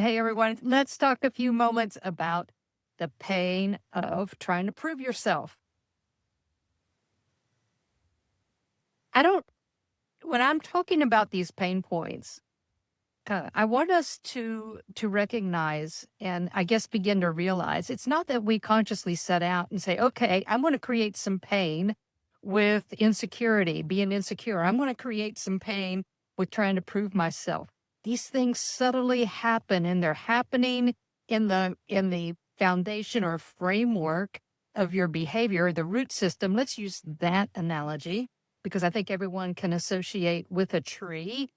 Hey everyone, let's talk a few moments about the pain of trying to prove yourself. I don't, when I'm talking about these pain points, I want us to recognize and I guess begin to realize it's not that we consciously set out and say, okay, I'm going to create some pain with insecurity, being insecure. I'm going to create some pain with trying to prove myself. These things subtly happen and they're happening in the foundation or framework of your behavior, the root system. Let's use that analogy because I think everyone can associate with a tree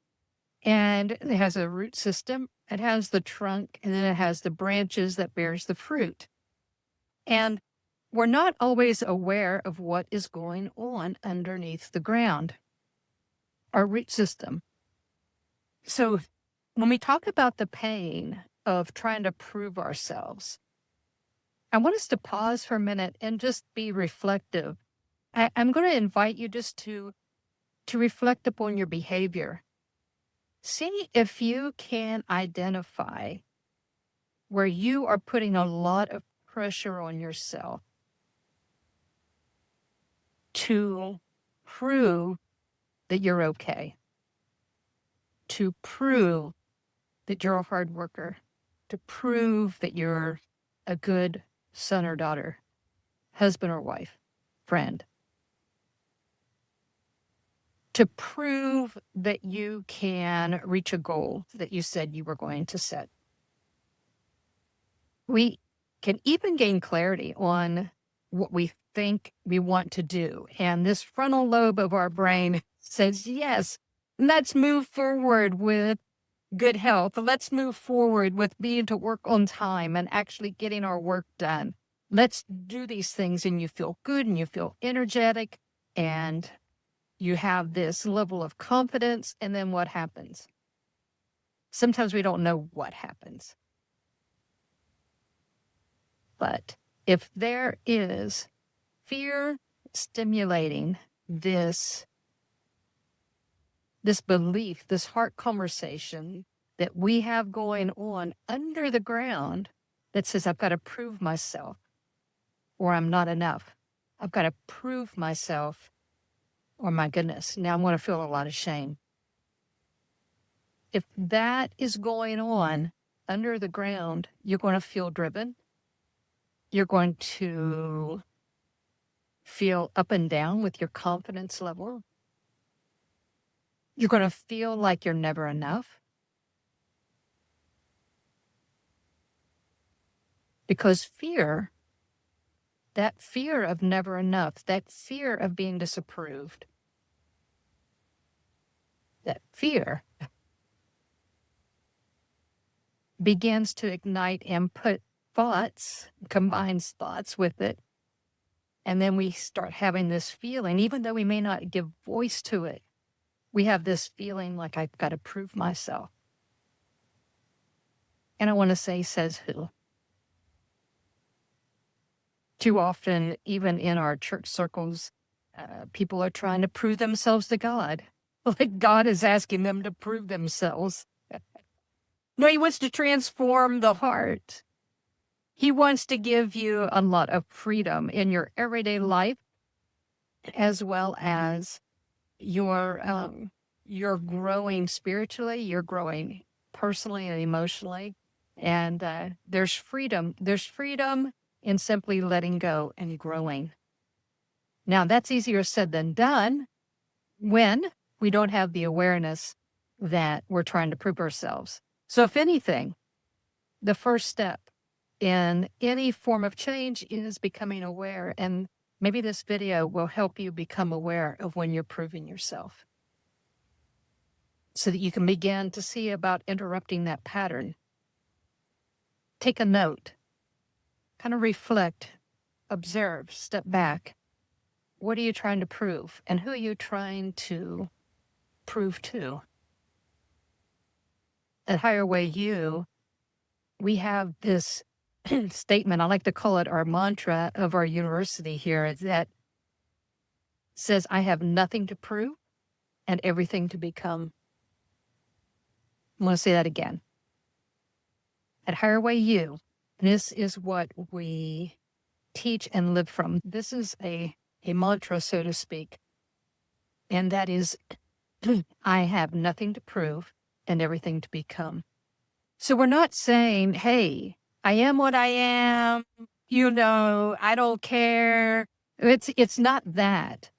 and it has a root system, it has the trunk, and then it has the branches that bears the fruit. And we're not always aware of what is going on underneath the ground, our root system. So when we talk about the pain of trying to prove ourselves, I want us to pause for a minute and just be reflective. I'm going to invite you just to reflect upon your behavior. See if you can identify where you are putting a lot of pressure on yourself to prove that you're okay, to prove that you're a hard worker, to prove that you're a good son or daughter, husband or wife, friend, to prove that you can reach a goal that you said you were going to set. We can even gain clarity on what we think we want to do. And this frontal lobe of our brain says, yes, let's move forward with good health. Let's move forward with being to work on time and actually getting our work done. Let's do these things and you feel good and you feel energetic and you have this level of confidence. And then what happens? Sometimes we don't know what happens. But if there is fear stimulating this belief, this heart conversation that we have going on under the ground that says, I've got to prove myself or I'm not enough. I've got to prove myself or my goodness, now I'm going to feel a lot of shame. If that is going on under the ground, you're going to feel driven. You're going to feel up and down with your confidence level. You're going to feel like you're never enough. Because fear, that fear of never enough, that fear of being disapproved, that fear begins to ignite and put thoughts, combines thoughts with it. And then we start having this feeling, even though we may not give voice to it, we have this feeling like I've got to prove myself. And I want to say, says who? Too often, even in our church circles, people are trying to prove themselves to God. Like God is asking them to prove themselves. No, he wants to transform the heart. He wants to give you a lot of freedom in your everyday life, as well as you're growing spiritually, you're growing personally and emotionally. And there's freedom. There's freedom in simply letting go and growing. Now, that's easier said than done when we don't have the awareness that we're trying to prove ourselves. So if anything, the first step in any form of change is becoming aware. And maybe this video will help you become aware of when you're proving yourself so that you can begin to see about interrupting that pattern. Take a note, kind of reflect, observe, step back. What are you trying to prove? And who are you trying to prove to? At HigherWayU, we have this statement, I like to call it our mantra of our university here, that says, I have nothing to prove and everything to become. I'm going to say that again. At HigherWayU, this is what we teach and live from. This is a mantra, so to speak, and that is I have nothing to prove and everything to become. So we're not saying, hey, I am what I am, I don't care. It's not that.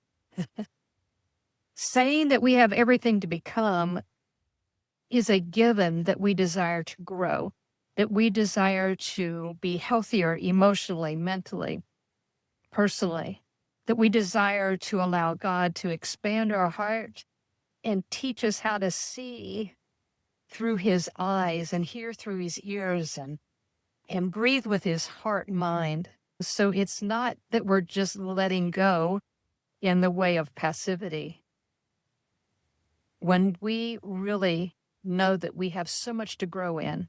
Saying that we have everything to become is a given that we desire to grow, that we desire to be healthier emotionally, mentally, personally, that we desire to allow God to expand our heart and teach us how to see through his eyes and hear through his ears and breathe with his heart and mind. So it's not that we're just letting go in the way of passivity. When we really know that we have so much to grow in,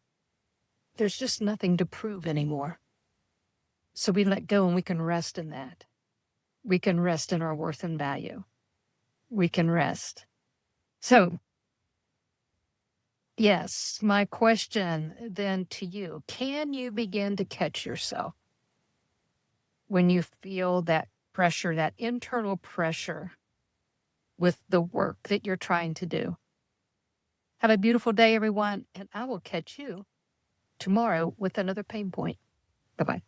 there's just nothing to prove anymore. So we let go and we can rest in that. We can rest in our worth and value. We can rest. So, yes, my question then to you, can you begin to catch yourself when you feel that pressure, that internal pressure with the work that you're trying to do? Have a beautiful day, everyone, and I will catch you tomorrow with another pain point. Bye-bye.